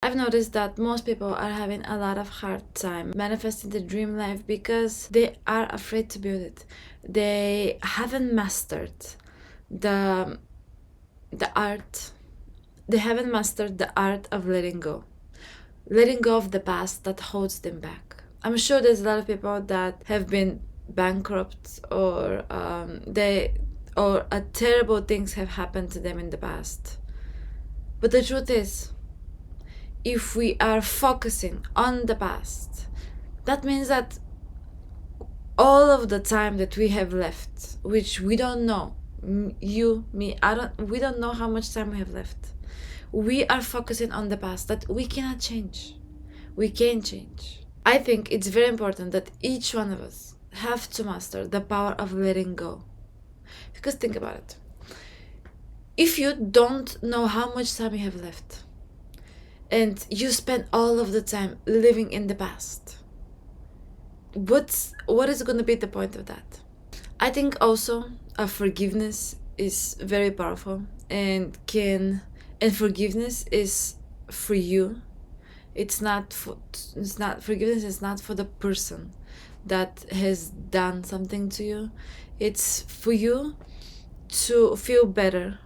I've noticed that most people are having a lot of hard time manifesting the dream life because they are afraid to build it. They haven't mastered the art. They haven't mastered the art of letting go of the past that holds them back. I'm sure there's a lot of people that have been bankrupt or terrible things have happened to them in the past. But the truth is, if we are focusing on the past, that means that all of the time that we have left, which we don't know, you, me, we don't know how much time we have left. We are focusing on the past that we cannot change. We can change. I think it's very important that each one of us have to master the power of letting go. Because think about it. If you don't know how much time you have left, and you spend all of the time living in the past, what is going to be the point of that? I think also forgiveness is very powerful and forgiveness is for you. Forgiveness is not for the person that has done something to you. It's for you to feel better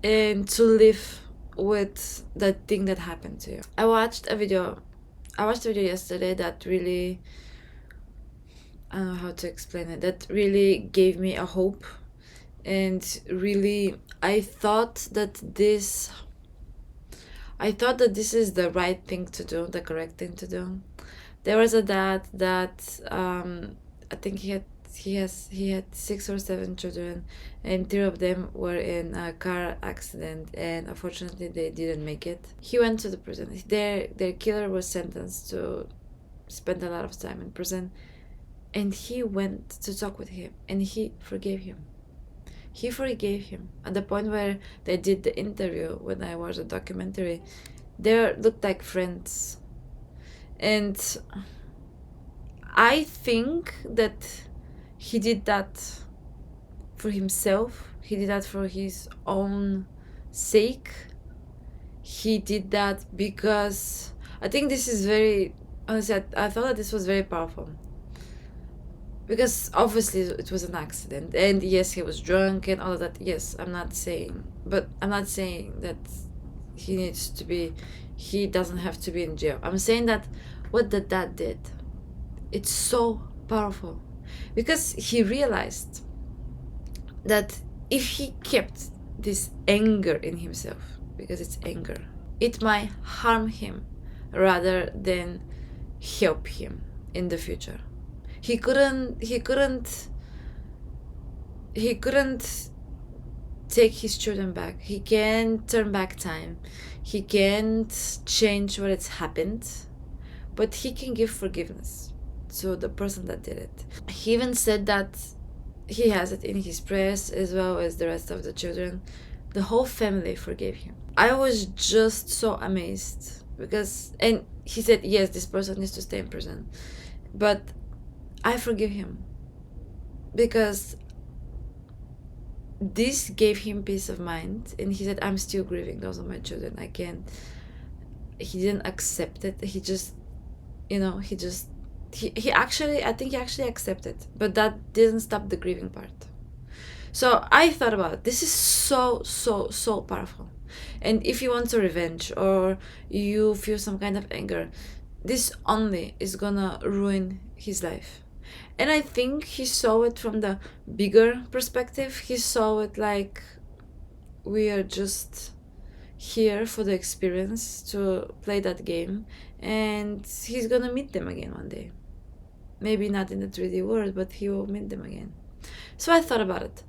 and to live with that thing that happened to you. I watched a video yesterday that really, I don't know how to explain it, that really gave me a hope. And really, I thought that this is the right thing to do, the correct thing to do. There was a dad that I think he had 6 or 7 children, and 3 of them were in a car accident, and unfortunately they didn't make it. He went to the prison. Their killer was sentenced to spend a lot of time in prison, and he went to talk with him, and he forgave him. He forgave him. At the point where they did the interview, when I watched the documentary, they looked like friends. And I think that he did that for himself. He did that for his own sake. He did that because I think this is very, honestly, I thought that this was very powerful. Because obviously it was an accident, and yes, he was drunk and all of that. Yes, I'm not saying that he doesn't have to be in jail. I'm saying that what the dad did, it's so powerful, because he realized that if he kept this anger in himself, because it's anger, it might harm him rather than help him in the future. He couldn't take his children back. He can't turn back time. He can't change what has happened, but he can give forgiveness to the person that did it. He even said that he has it in his prayers, as well as the rest of the children. The whole family forgave him. I was just so amazed and he said, yes, this person needs to stay in prison, but I forgive him because this gave him peace of mind. And he said, I'm still grieving. Those are my children. He didn't accept it. He actually accepted, but that didn't stop the grieving part. So I thought about it. This is so, so, so powerful. And if you want to revenge or you feel some kind of anger, this only is gonna ruin his life. And I think he saw it from the bigger perspective. He saw it like we are just here for the experience to play that game, and he's gonna meet them again one day. Maybe not in the 3D world, but he will meet them again. So I thought about it.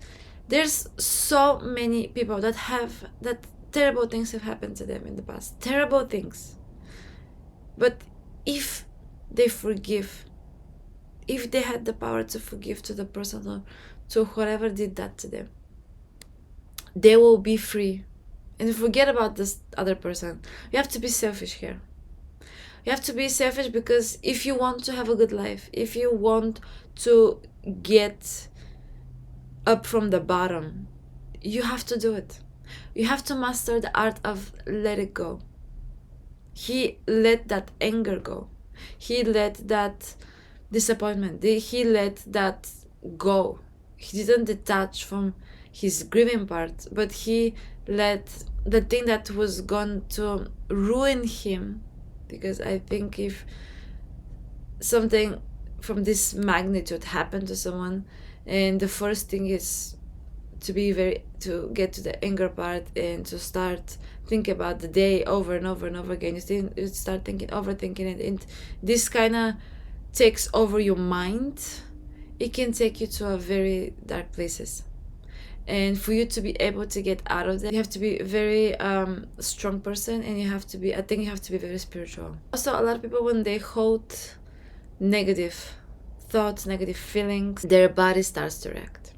There's so many people that terrible things have happened to them in the past. Terrible things. But if they forgive, if they had the power to forgive to the person or to whoever did that to them, they will be free. And forget about this other person. You have to be selfish here. You have to be selfish because if you want to have a good life, if you want to get up from the bottom, you have to do it. You have to master the art of let it go. He let that anger go. He let that disappointment, he let that go. He didn't detach from his grieving part, but he let the thing that was going to ruin him. Because I think if something from this magnitude happened to someone, and the first thing is to get to the anger part and to start think about the day over and over and over again, you start overthinking it, and this kind of takes over your mind. It can take you to a very dark places, and for you to be able to get out of that, you have to be a very strong person, and you have to be very spiritual. Also, a lot of people, when they hold negative thoughts, negative feelings, their body starts to react.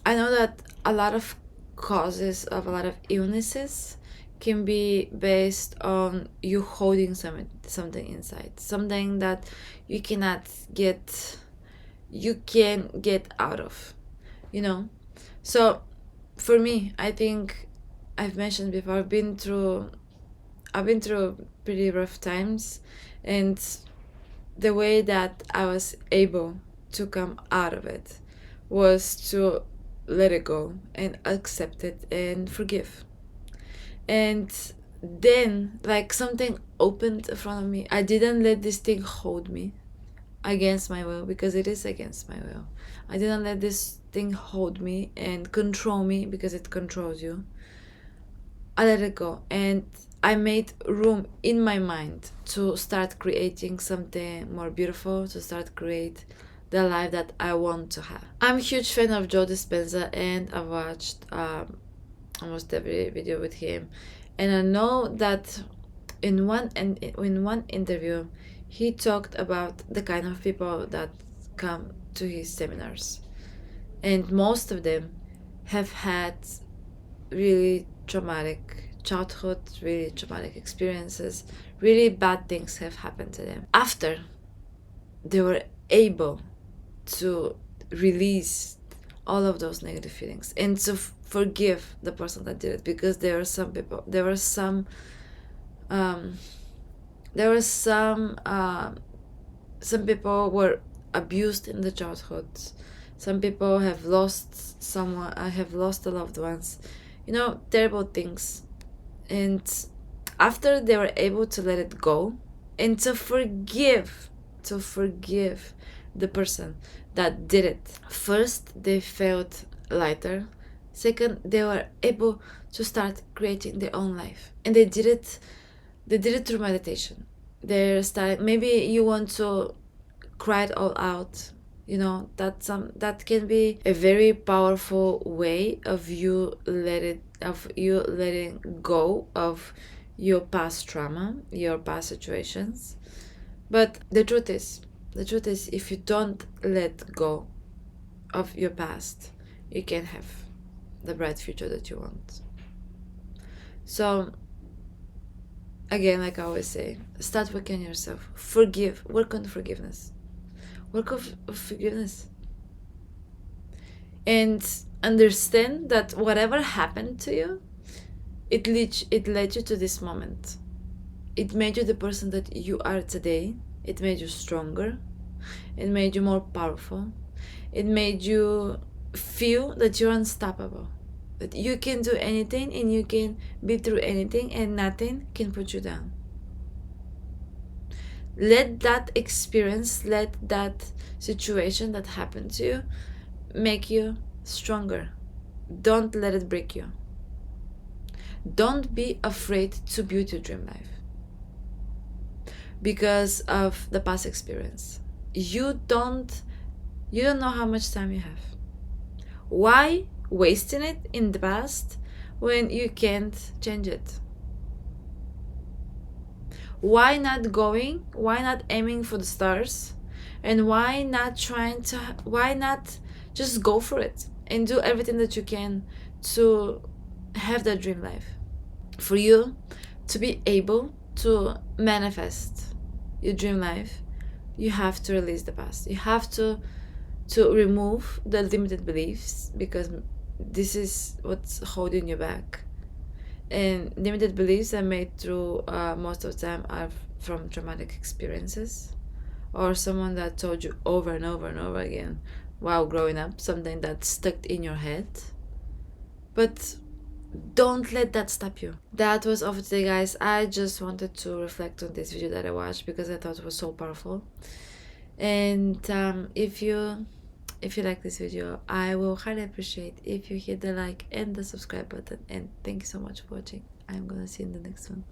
I know that a lot of causes of a lot of illnesses can be based on you holding something inside, something that you can get out of, So for me, I think I've mentioned before, I've been through pretty rough times, and the way that I was able to come out of it was to let it go and accept it and forgive. And then, like, something opened in front of me. I didn't let this thing hold me against my will, because it is against my will. I didn't let this thing hold me and control me, because it controls you. I let it go, and I made room in my mind to start creating something more beautiful, to start create the life that I want to have. I'm a huge fan of Joe Dispenza, and I've watched almost every video with him, and I know that in one interview he talked about the kind of people that come to his seminars, and most of them have had really traumatic childhood, really traumatic experiences, really bad things have happened to them. After they were able to release all of those negative feelings and to forgive the person that did it, because there were some people were abused in the childhood. Some people have lost someone, have lost a loved ones, terrible things. And after they were able to let it go and to forgive the person that did it, first they felt lighter. Second, they were able to start creating their own life, and they did it through meditation. Maybe you want to cry it all out, that can be a very powerful way of you letting go of your past trauma, your past situations. But the truth is, if you don't let go of your past, you can't have the bright future that you want. So again, like I always say, start working on yourself. Work on forgiveness. And understand that whatever happened to you, it led you to this moment. It made you the person that you are today. It made you stronger. It made you more powerful. It made you feel that you're unstoppable, that you can do anything and you can be through anything, and nothing can put you down. Let that experience, let that situation that happened to you make you stronger. Don't let it break you. Don't be afraid to build your dream life because of the past experience. You don't know how much time you have. Why wasting it in the past when you can't change it? Why not aiming for the stars? And why not just go for it and do everything that you can to have that dream life? For you to be able to manifest your dream life, you have to release the past. You have to remove the limited beliefs, because this is what's holding you back. And limited beliefs are made through most of the time are from traumatic experiences, or someone that told you over and over and over again while growing up, something that's stuck in your head. But don't let that stop you. That was all for today, guys. I just wanted to reflect on this video that I watched because I thought it was so powerful. And if you like this video, I will highly appreciate if you hit the like and the subscribe button. And thank you so much for watching. I'm gonna see you in the next one.